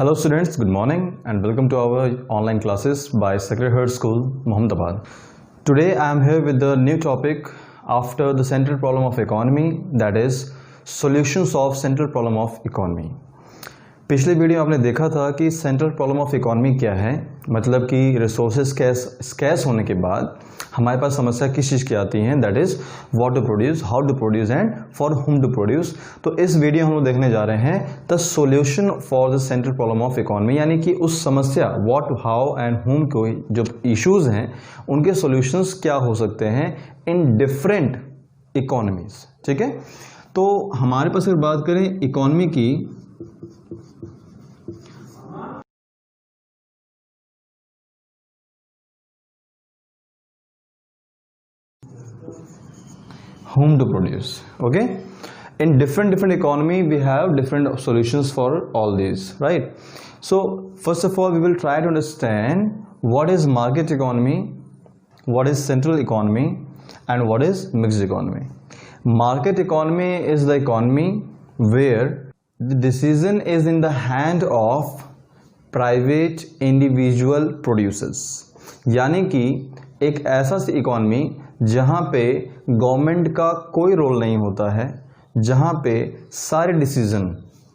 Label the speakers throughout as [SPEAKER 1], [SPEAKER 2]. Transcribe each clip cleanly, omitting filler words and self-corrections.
[SPEAKER 1] Hello students, good morning and welcome to our online classes by Sacred Heart School, Mohammadabad. Today I am here with the new topic after the central problem of economy, that is solutions of central problem of economy. पिछले video आपने देखा था कि central problem of economy क्या है, मतलब कि resources scarce होने के बाद हमारे पास समस्या किस चीज़ की आती है, that is what to produce, how to produce and for whom to produce. तो इस वीडियो हम लोग देखने जा रहे हैं the solution for the central problem of economy, यानी कि उस समस्या व्हाट, हाउ एंड हुम को जो इश्यूज हैं उनके सॉल्यूशंस क्या हो सकते हैं इन डिफरेंट इकोनॉमीज। ठीक है, तो हमारे पास अगर बात करें इकोनॉमी की, whom to produce. Okay, in different economy we have different solutions for all these, right? So first of all we will try to understand what is market economy, what is central economy and what is mixed economy. Market economy is the economy where the decision is in the hand of private individual producers, यानी कि एक ऐसा economy जहां पे government का कोई role नहीं होता है, जहां पे सारे डिसीजन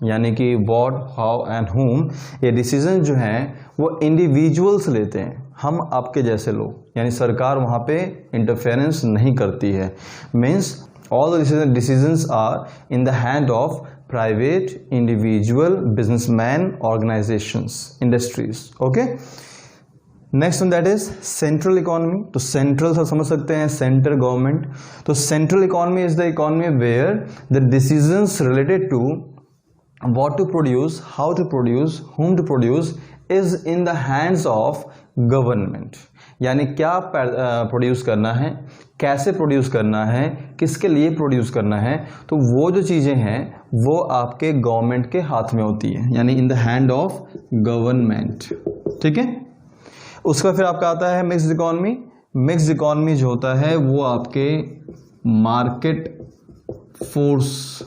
[SPEAKER 1] यानी कि व्हाट, हाउ एंड हुम, ये डिसीजन जो हैं वो इंडिविजुअल्स लेते हैं, हम आपके जैसे लोग, यानी सरकार वहां पे इंटरफेरेंस नहीं करती है। Means all the decisions are in the hand of private individual businessman, organisations, industries. Okay, next one that is central economy. तो सेंट्रल से समझ सकते हैं सेंटर गवर्नमेंट। तो central economy is the economy where the decisions related to what to produce, how to produce, whom to produce is in the hands of government, यानी क्या produce करना है, कैसे प्रोड्यूस करना है, किसके लिए प्रोड्यूस करना है, तो वो जो चीज़ें हैं वो आपके गवर्नमेंट के हाथ में होती है, यानी इन द हैंड ऑफ गवर्नमेंट। ठीक है, उसका फिर आपका आता है मिक्स्ड इकोनॉमी। मिक्स्ड इकोनॉमी जो होता है वो आपके मार्केट फोर्स,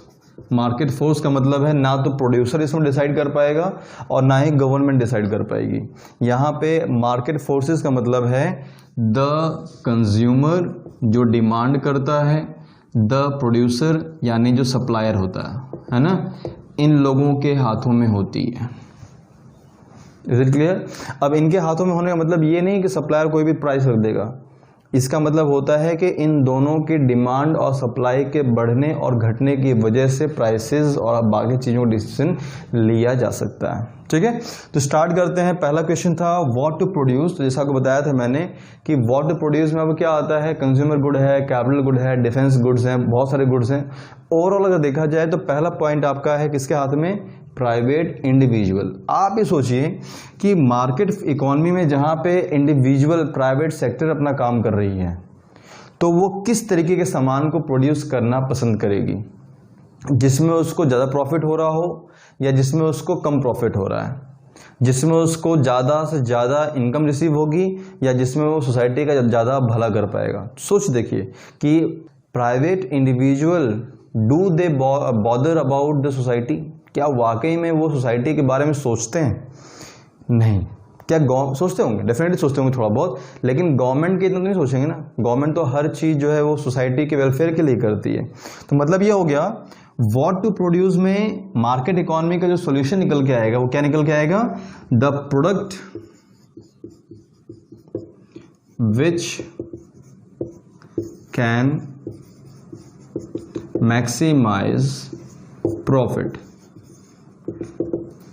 [SPEAKER 1] मार्केट फोर्स का मतलब है ना तो प्रोड्यूसर इसमें डिसाइड कर पाएगा और ना ही गवर्नमेंट डिसाइड कर पाएगी। यहाँ पे मार्केट फोर्सेस का मतलब है द कंज्यूमर जो डिमांड करता है, द प्रोड्यूसर यानी जो सप्लायर होता है ना, इन लोगों के हाथों में होती है। Is it clear? अब इनके हाथों में होने का मतलब ये नहीं कि सप्लायर कोई भी प्राइस रख देगा, इसका मतलब होता है कि इन दोनों की डिमांड और सप्लाई के बढ़ने और घटने की वजह से प्राइसेस और बाकी चीज़ों का डिसीजन लिया जा सकता है। ठीक है, तो स्टार्ट करते हैं। पहला क्वेश्चन था व्हाट टू प्रोड्यूस। तो जैसा आपको बताया था मैंने कि व्हाट टू प्रोड्यूस में अब क्या आता है, कंज्यूमर गुड है, कैपिटल गुड है, डिफेंस गुड्स हैं, बहुत सारे गुड्स हैं। ओवरऑल अगर देखा जाए तो पहला पॉइंट आपका है किसके हाथ में, प्राइवेट इंडिविजुअल। आप ये सोचिए कि मार्केट इकोनॉमी में जहां पे इंडिविजुअल प्राइवेट सेक्टर अपना काम कर रही है तो वो किस तरीके के सामान को प्रोड्यूस करना पसंद करेगी, जिसमें उसको ज़्यादा प्रॉफिट हो रहा हो या जिसमें उसको कम प्रॉफिट हो रहा है, जिसमें उसको ज़्यादा से ज़्यादा इनकम रिसीव होगी या जिसमें वो सोसाइटी का ज़्यादा भला कर पाएगा। सोच देखिए कि private individual do they bother about the society, क्या वाकई में वो सोसाइटी के बारे में सोचते हैं? नहीं। क्या सोचते होंगे? डेफिनेटली सोचते होंगे थोड़ा बहुत, लेकिन गवर्नमेंट के इतना तो नहीं सोचेंगे ना। गवर्नमेंट तो हर चीज़ जो है वो सोसाइटी के वेलफेयर के लिए करती है। तो मतलब ये हो गया व्हाट टू प्रोड्यूस में मार्केट इकोनॉमी का जो सोल्यूशन निकल के आएगा वो क्या निकल के आएगा, the product which can maximise profit,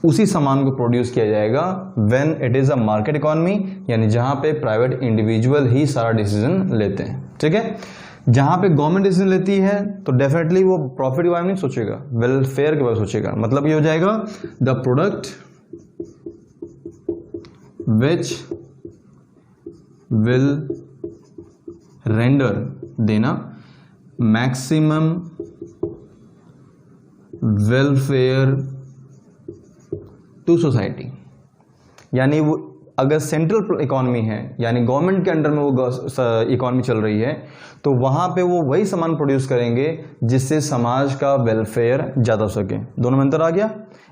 [SPEAKER 1] उसी सामान को प्रोड्यूस किया जाएगा when it is a market economy, यानी जहां पे प्राइवेट इंडिविजुअल ही सारा डिसीजन लेते हैं। ठीक है, जहां पे गवर्नमेंट डिसीजन लेती है तो डेफिनेटली वो प्रॉफिट के बारे में नहीं सोचेगा, वेलफेयर के बारे में सोचेगा। मतलब ये हो जाएगा the product which will render, देना, मैक्सिमम वेलफेयर टू सोसाइटी, यानी वो अगर सेंट्रल इकोनॉमी है यानी गवर्नमेंट के अंडर में वो इकोनॉमी चल रही है, तो वहां पे वो वही सामान प्रोड्यूस करेंगे जिससे समाज का वेलफेयर ज़्यादा हो सके। दोनों में अंतर आ गया।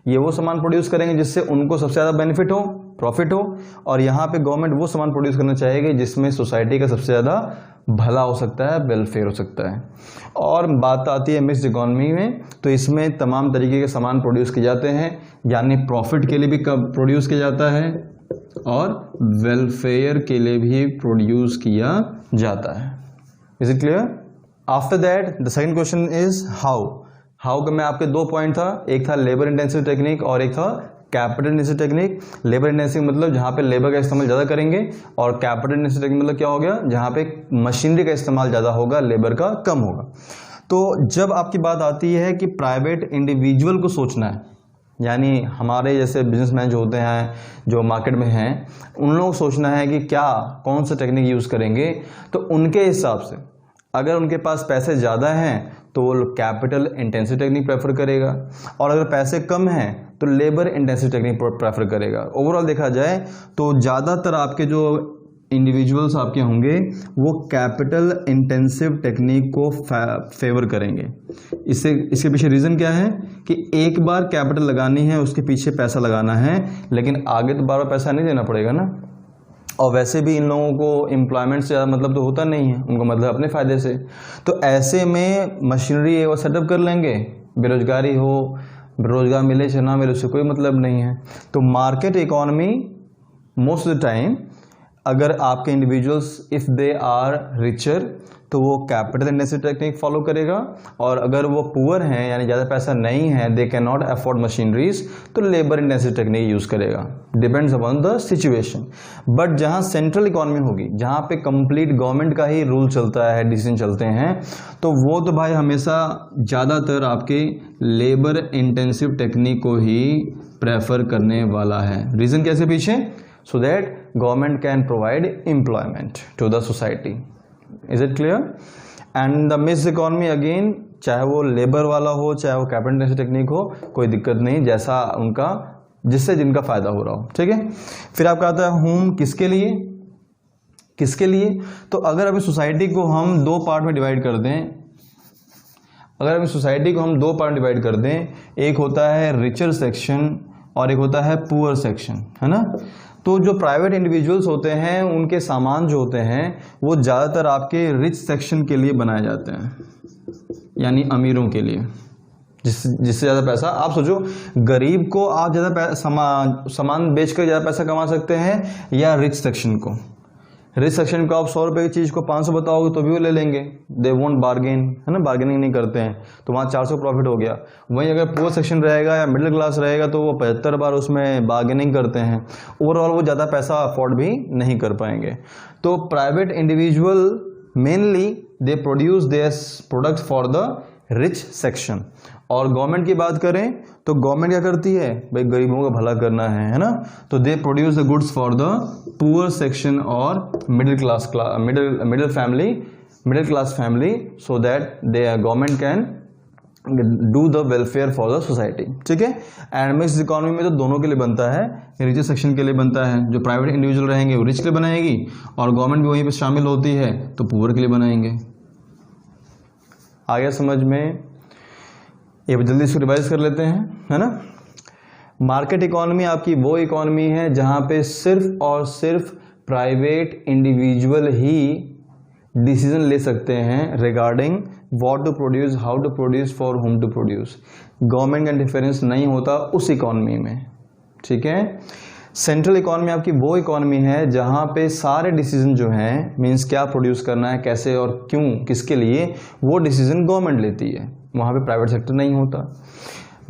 [SPEAKER 1] ये वो सामान प्रोड्यूस करेंगे जिससे उनको सबसे ज़्यादा बेनिफिट हो, प्रॉफिट हो, और यहाँ पे गवर्नमेंट वो सामान प्रोड्यूस करना चाहेगी जिसमें सोसाइटी का सबसे ज़्यादा भला हो सकता है, वेलफेयर हो सकता है। और बात आती है मिक्स्ड इकोनॉमी में, तो इसमें तमाम तरीके के सामान प्रोड्यूस किए जाते हैं, यानी प्रॉफिट के लिए भी प्रोड्यूस किया जाता है और वेलफेयर के लिए भी प्रोड्यूस किया जाता है। Is it clear? After that the second question is how का मैं आपके दो पॉइंट था, एक था लेबर इंटेंसिव टेक्निक और एक था capital intensive technique. Labour intensive मतलब जहाँ पे लेबर का इस्तेमाल ज़्यादा करेंगे, और कैपिटल इंटेंसिव टेक्निक मतलब क्या हो गया, जहाँ पे मशीनरी का इस्तेमाल ज़्यादा होगा, लेबर का कम होगा। तो जब आपकी बात आती है कि प्राइवेट इंडिविजुअल को सोचना है, यानी हमारे जैसे बिजनेसमैन जो होते हैं, जो मार्केट में हैं, उन लोगों को सोचना है कि क्या कौन सा टेक्निक यूज़ करेंगे, तो उनके हिसाब से अगर उनके पास पैसे ज़्यादा हैं तो वो कैपिटल इंटेंसिव टेक्निक प्रेफर करेगा, और अगर पैसे कम हैं तो लेबर इंटेंसिव टेक्निक प्रेफर करेगा। ओवरऑल देखा जाए तो ज़्यादातर आपके जो इंडिविजुअल्स आपके होंगे वो कैपिटल इंटेंसिव टेक्निक को फेवर करेंगे। इसके पीछे रीज़न क्या है कि एक बार कैपिटल लगानी है, उसके पीछे पैसा लगाना है, लेकिन आगे तो बार बार पैसा नहीं देना पड़ेगा ना। और वैसे भी इन लोगों को एम्प्लॉयमेंट से ज़्यादा मतलब तो होता नहीं है, उनको मतलब अपने फ़ायदे से। तो ऐसे में मशीनरी है वो सेटअप कर लेंगे, बेरोजगारी हो, रोजगार मिले या ना मिले उससे कोई मतलब नहीं है। तो market economy most of the time अगर आपके individuals if they are richer तो वो कैपिटल इंटेंसिव टेक्निक फॉलो करेगा, और अगर वो पुअर हैं यानी ज़्यादा पैसा नहीं है, they can not afford machineries, तो लेबर इंटेंसिव टेक्निक यूज़ करेगा। Depends upon the situation. But जहाँ सेंट्रल इकोनॉमी होगी, जहाँ पे कंप्लीट गवर्नमेंट का ही रूल चलता है, डिसीजन चलते हैं, तो वो तो भाई हमेशा ज़्यादातर आपके लेबर इंटेंसिव टेक्निक को ही प्रेफर करने वाला है। रीज़न कैसे पीछे? so that government can provide employment to the society. Is it clear? And the mixed economy again, चाहे वो लेबर वाला हो चाहे वो कैपिटल इंटेंसिव टेक्निक हो, कोई दिक्कत नहीं, जैसा उनका जिससे जिनका फायदा हो रहा हो, ठीक है। फिर आपका आता है होम, किसके लिए? किसके लिए? तो अगर अभी सोसाइटी को हम दो पार्ट में डिवाइड कर दें, एक होता है रिचर सेक्शन और एक होता है पुअर सेक्शन, है ना। तो जो प्राइवेट इंडिविजुअल्स होते हैं उनके सामान जो होते हैं वो ज़्यादातर आपके रिच सेक्शन के लिए बनाए जाते हैं, यानी अमीरों के लिए, जिससे ज़्यादा पैसा। आप सोचो, गरीब को आप ज़्यादा सामान बेचकर ज़्यादा पैसा कमा सकते हैं, या रिच सेक्शन को? रिच सेक्शन को आप 100 रुपये की चीज़ को 500 बताओगे तो भी वो ले लेंगे, दे वोंट बार्गेन, है ना, बार्गेनिंग नहीं करते हैं, तो वहाँ 400 प्रॉफिट हो गया। वहीं अगर पुअर सेक्शन रहेगा या मिडिल क्लास रहेगा तो वो 75 बार उसमें बार्गेनिंग करते हैं, ओवरऑल वो ज़्यादा पैसा अफोर्ड भी नहीं कर पाएंगे। तो private individual mainly they produce their products for the rich section. और गवर्नमेंट की बात करें तो गवर्नमेंट क्या करती है, भाई गरीबों का भला करना है ना, तो they produce the goods for the poor section और middle class family so that they government can do the welfare for the society, ठीक है। एंड मिक्स्ड इकोनॉमी में तो दोनों के लिए बनता है, रिचर सेक्शन के लिए बनता है, जो प्राइवेट इंडिविजुअल रहेंगे वो रिच के लिए बनाएगी, और गवर्नमेंट भी वहीं पर शामिल होती है तो पुअर के लिए बनाएंगे। आ गया समझ में? ये जल्दी से रिवाइज कर लेते हैं, है ना। मार्केट इकोनॉमी आपकी वो इकोनॉमी है जहां पे सिर्फ और सिर्फ प्राइवेट इंडिविजुअल ही डिसीजन ले सकते हैं regarding what to produce, how to produce, for whom to produce. Government का इंटरफेरेंस नहीं होता उस इकोनॉमी में, ठीक है। सेंट्रल इकोनॉमी आपकी वो इकोनॉमी है जहां पे सारे डिसीजन जो हैं, मींस क्या प्रोड्यूस करना है, कैसे और क्यों, किसके लिए, वो डिसीजन गवर्नमेंट लेती है, वहां पे प्राइवेट सेक्टर नहीं होता।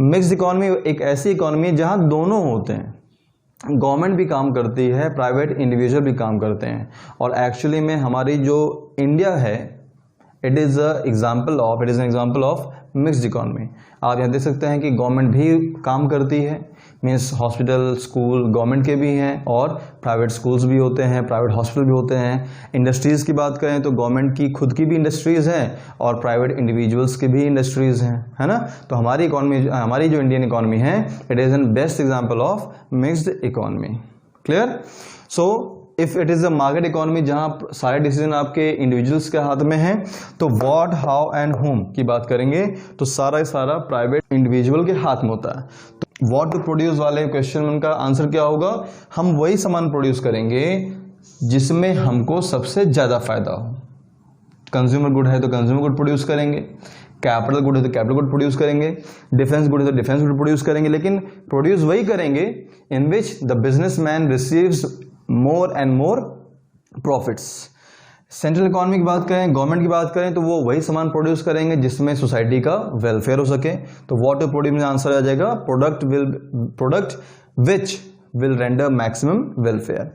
[SPEAKER 1] मिक्स्ड इकोनॉमी एक ऐसी इकोनॉमी है जहां दोनों होते हैं, गवर्नमेंट भी काम करती है, प्राइवेट इंडिविजुअल भी काम करते हैं। और एक्चुअली में हमारी जो इंडिया है, it is an example of mixed economy. आप यहाँ देख सकते हैं कि गवर्नमेंट भी काम करती है, मीन्स हॉस्पिटल, स्कूल गवर्नमेंट के भी हैं और प्राइवेट स्कूल्स भी होते हैं, प्राइवेट हॉस्पिटल भी होते हैं। इंडस्ट्रीज़ की बात करें तो गवर्नमेंट की खुद की भी इंडस्ट्रीज़ हैं और प्राइवेट इंडिविजुअल्स की भी इंडस्ट्रीज़ हैं, है ना। तो हमारी जो इंडियन इकोनॉमी है, it is an best example of mixed economy. Clear? So if it is a market economy जहां सारे डिसीजन आपके इंडिविजुअल्स के हाथ में हैं, तो व्हाट, हाउ एंड होम की बात करेंगे तो सारा प्राइवेट इंडिविजुअल के हाथ में होता है। तो व्हाट टू प्रोड्यूस वाले क्वेश्चन का आंसर क्या होगा? हम वही सामान प्रोड्यूस करेंगे जिसमें हमको सबसे ज्यादा फायदा हो। कंज्यूमर गुड है तो कंज्यूमर गुड प्रोड्यूस करेंगे, कैपिटल गुड है तो कैपिटल गुड प्रोड्यूस करेंगे, डिफेंस गुड है तो डिफेंस गुड प्रोड्यूस करेंगे, लेकिन प्रोड्यूस वही करेंगे in which the businessman receives more and more profits. Central economy की बात करें, गवर्नमेंट की बात करें, तो वो वही सामान प्रोड्यूस करेंगे जिसमें सोसाइटी का वेलफेयर हो सके। तो व्हाट टू प्रोड्यूस में आंसर आ जाएगा product which will render maximum welfare.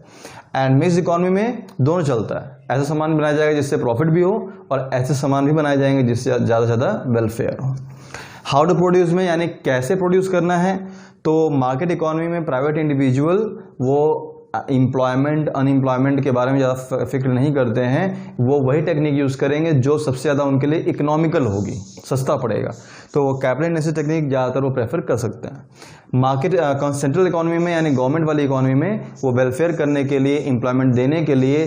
[SPEAKER 1] And mix economy में दोनों चलता है, ऐसा सामान बनाया जाएगा जिससे प्रॉफिट भी हो और ऐसे सामान भी बनाए जाएंगे जिससे ज़्यादा से ज़्यादा वेलफेयर हो। हाउ टू प्रोड्यूस में यानी कैसे प्रोड्यूस करना है, तो मार्केट इकोनॉमी में प्राइवेट इंडिविजुअल वो एम्प्लॉयमेंट अनएम्प्लॉयमेंट के बारे में ज़्यादा फिक्र नहीं करते हैं, वो वही टेक्निक यूज़ करेंगे जो सबसे ज़्यादा उनके लिए इकोनॉमिकल होगी, सस्ता पड़ेगा, तो वो कैपिटल इंटेंसिव टेक्निक ज़्यादातर वो प्रेफर कर सकते हैं। मार्केट सेंट्रल इकोनॉमी में यानी गवर्नमेंट वाली इकोनॉमी में वो वेलफेयर करने के लिए, एम्प्लॉयमेंट देने के लिए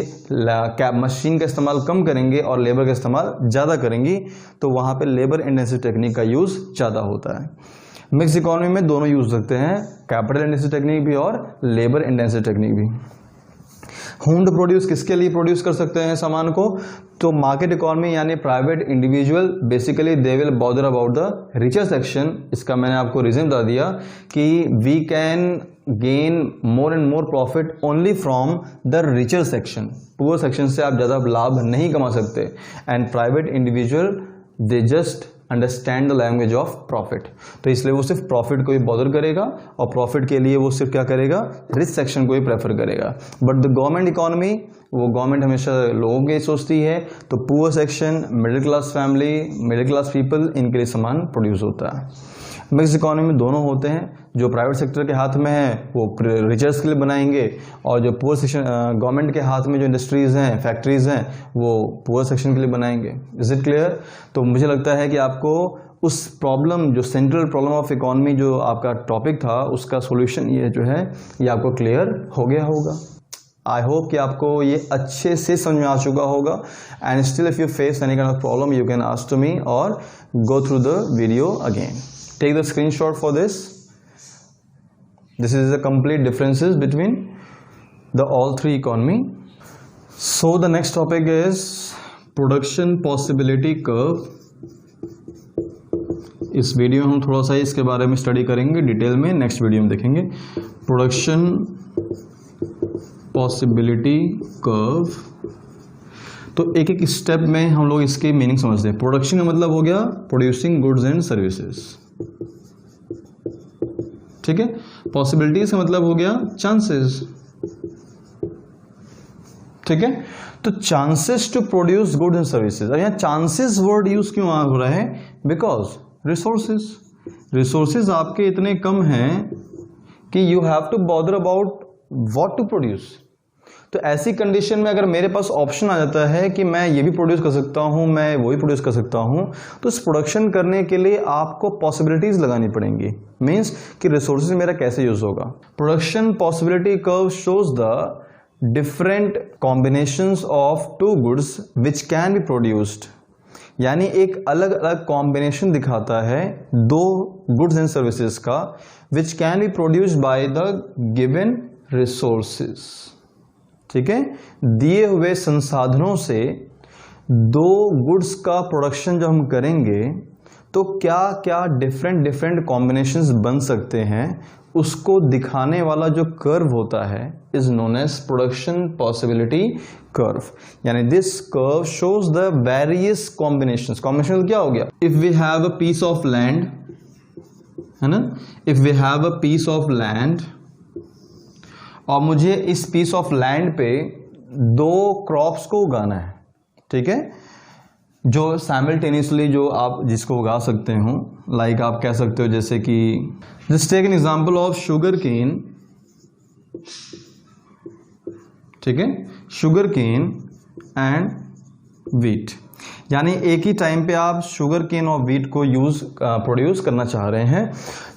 [SPEAKER 1] मशीन का इस्तेमाल कम करेंगे और लेबर का इस्तेमाल ज़्यादा करेंगी, तो वहाँ पर लेबर इंटेंसिव टेक्निक का यूज़ ज़्यादा होता है। मिक्स इकोनॉमी में दोनों यूज सकते हैं, कैपिटल इंटेंसिव टेक्निक भी और लेबर इंटेंसिव टेक्निक भी। होम टू प्रोड्यूस किसके लिए प्रोड्यूस कर सकते हैं सामान को, तो मार्केट इकोनॉमी यानी private individual basically they will bother about the richer section. इसका मैंने आपको रीजन बता दिया कि we can gain more and more profit only from the richer section. Poor section से आप ज़्यादा लाभ नहीं कमा सकते। And private individual they just understand the language of profit, तो इसलिए वो सिर्फ प्रॉफिट को ही बॉदर करेगा और प्रॉफिट के लिए वो सिर्फ क्या करेगा, रिच सेक्शन को ही प्रेफर करेगा। बट द गवर्नमेंट इकोनॉमी, वो गवर्नमेंट हमेशा लोगों के सोचती है, तो poor section, middle class family, middle class people, इनके लिए सामान प्रोड्यूस होता है। मिक्स इकोनॉमी में दोनों होते हैं, जो प्राइवेट सेक्टर के हाथ में है वो रिचर्स के लिए बनाएंगे और जो पुअर सेक्शन गवर्नमेंट के हाथ में जो इंडस्ट्रीज हैं, फैक्ट्रीज हैं, वो पुअर सेक्शन के लिए बनाएंगे। Is it clear? तो मुझे लगता है कि आपको उस प्रॉब्लम, जो सेंट्रल प्रॉब्लम ऑफ इकोनॉमी जो आपका टॉपिक था, उसका सोल्यूशन ये जो है ये आपको क्लियर हो गया होगा। आई होप कि आपको ये अच्छे से समझ में आ चुका होगा। And still if you face any kind of problem you can ask to me और go through the video again. Take the screenshot for this. This is the complete differences between the all three economy. So the next topic is production possibility curve. इस video में हम थोड़ा सा इसके बारे में study करेंगे डिटेल में, नेक्स्ट वीडियो में देखेंगे प्रोडक्शन पॉसिबिलिटी कर्व। तो एक एक स्टेप में हम लोग इसकी मीनिंग समझते हैं। प्रोडक्शन का मतलब हो गया प्रोड्यूसिंग गुड्स एंड सर्विसेज, ठीक है। पॉसिबिलिटीज का मतलब हो गया चांसेस, ठीक है। तो chances to produce goods and services, और यहाँ चांसेस वर्ड यूज क्यों हो रहा है, बिकॉज रिसोर्सेज आपके इतने कम हैं कि you have to bother about what to produce. तो ऐसी कंडीशन में अगर मेरे पास ऑप्शन आ जाता है कि मैं ये भी प्रोड्यूस कर सकता हूं, मैं वही प्रोड्यूस कर सकता हूं, तो इस प्रोडक्शन करने के लिए आपको पॉसिबिलिटीज लगानी पड़ेंगी। मींस कि रिसोर्सेज मेरा कैसे यूज होगा। Production possibility curve shows the different combinations of two goods which can be produced, यानी एक अलग अलग कॉम्बिनेशन दिखाता है दो गुड्स एंड सर्विसेज का, विच can be produced by the given resources, ठीक है। दिए हुए संसाधनों से दो गुड्स का प्रोडक्शन जब हम करेंगे तो क्या क्या डिफरेंट कॉम्बिनेशंस बन सकते हैं, उसको दिखाने वाला जो कर्व होता है is known as production possibility curve. यानी this curve shows the various combinations. Combination क्या हो गया, if we have a piece of land, है ना, if we have a piece of land और मुझे इस पीस ऑफ लैंड पे दो क्रॉप्स को उगाना है, ठीक है, जो साइमल्टेनियसली जो आप जिसको उगा सकते हो, लाइक आप कह सकते हो जैसे कि just take an example of sugar cane, ठीक है, शुगर केन एंड वीट, यानी एक ही टाइम पे आप शुगर केन और वीट को प्रोड्यूस करना चाह रहे हैं।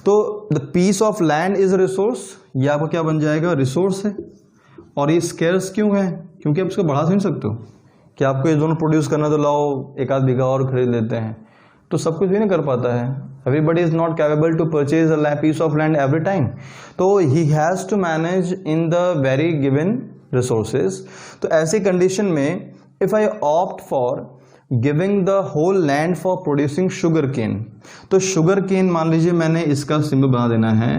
[SPEAKER 1] तो the piece of land is a resource, ये आपका क्या बन जाएगा, रिसोर्स है। और ये स्केर्स क्यों है, क्योंकि आप इसको बढ़ा नहीं सकते हो कि आपको ये दोनों प्रोड्यूस करना तो लाओ एक आध बीघा और खरीद लेते हैं, तो सब कुछ भी नहीं कर पाता है। Everybody is not capable to purchase a piece of land every time, तो he has to manage in the very given resources. तो ऐसी कंडीशन में if I opt for giving the whole land for producing sugarcane, तो sugar cane मान लीजिए मैंने इसका symbol बना देना है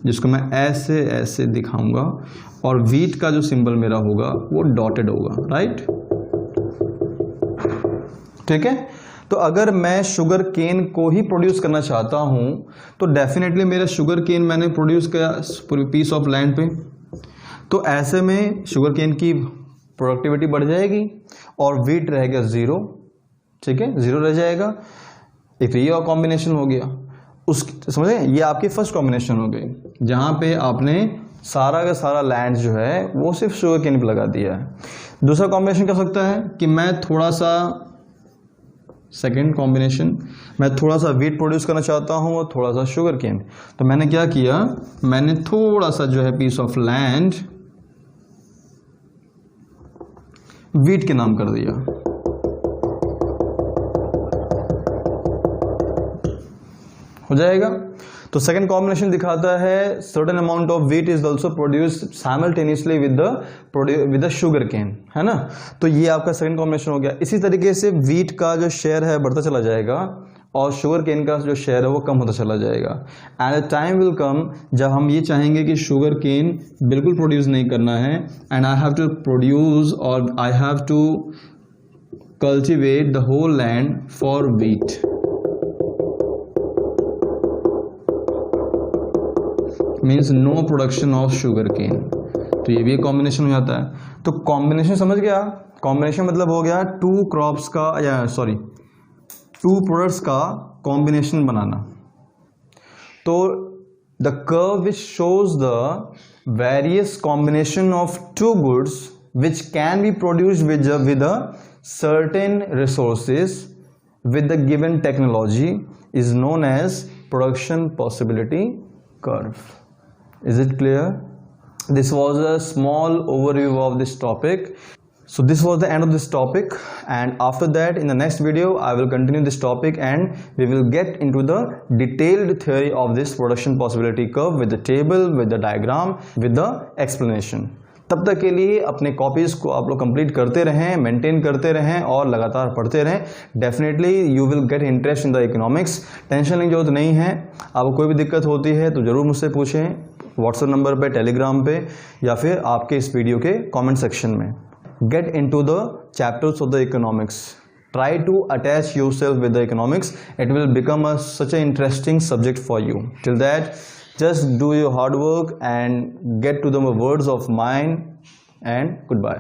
[SPEAKER 1] जिसको मैं ऐसे ऐसे दिखाऊंगा, और वीट का जो सिंबल मेरा होगा वो डॉटेड होगा, राइट। ठीक है, तो अगर मैं शुगर केन को ही प्रोड्यूस करना चाहता हूं तो डेफिनेटली मेरा शुगर केन मैंने प्रोड्यूस किया पीस ऑफ लैंड पे, तो ऐसे में शुगर केन की प्रोडक्टिविटी बढ़ जाएगी और वीट रहेगा जीरो। ठीक है, जीरो रह जाएगा। एक ये और कॉम्बिनेशन हो गया, उस समझे, ये आपकी फर्स्ट कॉम्बिनेशन हो गई जहां पे आपने सारा का सारा लैंड जो है वो सिर्फ शुगर केन पे लगा दिया है। दूसरा कॉम्बिनेशन क्या सकता है कि मैं थोड़ा सा, सेकेंड कॉम्बिनेशन, मैं थोड़ा सा वीट प्रोड्यूस करना चाहता हूं और थोड़ा सा शुगर केन, तो मैंने क्या किया, मैंने थोड़ा सा जो है पीस ऑफ लैंड वीट के नाम कर दिया। हो जाएगा। तो सेकंड कॉम्बिनेशन दिखाता है certain amount of wheat is also produced simultaneously with the sugar cane, है ना। तो ये आपका सेकंड कॉम्बिनेशन हो गया। इसी तरीके से वीट का जो शेयर है बढ़ता चला जाएगा और शुगर केन का जो शेयर है वो कम होता चला जाएगा। And a time will come जब हम ये चाहेंगे कि शुगर केन बिल्कुल प्रोड्यूस नहीं करना है, and I have to produce or I have to cultivate the whole land for wheat. Means no production of sugar cane. तो ये भी एक कॉम्बिनेशन हो जाता है। तो कॉम्बिनेशन समझ गया, कॉम्बिनेशन मतलब हो गया टू क्रॉप्स का, या सॉरी टू प्रोडक्ट्स का कॉम्बिनेशन बनाना। तो the curve which shows the various combination of two goods which can be produced with a certain resources with the given technology is known as production possibility curve. Is it clear? This was a small overview of this topic. So this was the end of this topic, and after that in the next video I will continue this topic and we will get into the detailed theory of this production possibility curve with the table, with the diagram, with the explanation. तब तक के लिए अपने copies को आप लोग complete करते रहें, मेंटेन करते रहें और लगातार पढ़ते रहें। Definitely you will get interest in the economics. Tension लेने की जरूरत नहीं है। आपको कोई भी दिक्कत होती है तो ज़रूर मुझसे पूछें, व्हाट्सएप नंबर पे, टेलीग्राम पे, या फिर आपके इस वीडियो के कमेंट सेक्शन में। Get into the chapters of the economics, try to attach yourself with the economics. It will become such an interesting subject for you. Till that, just do your hard work and get to the words of mine, and goodbye.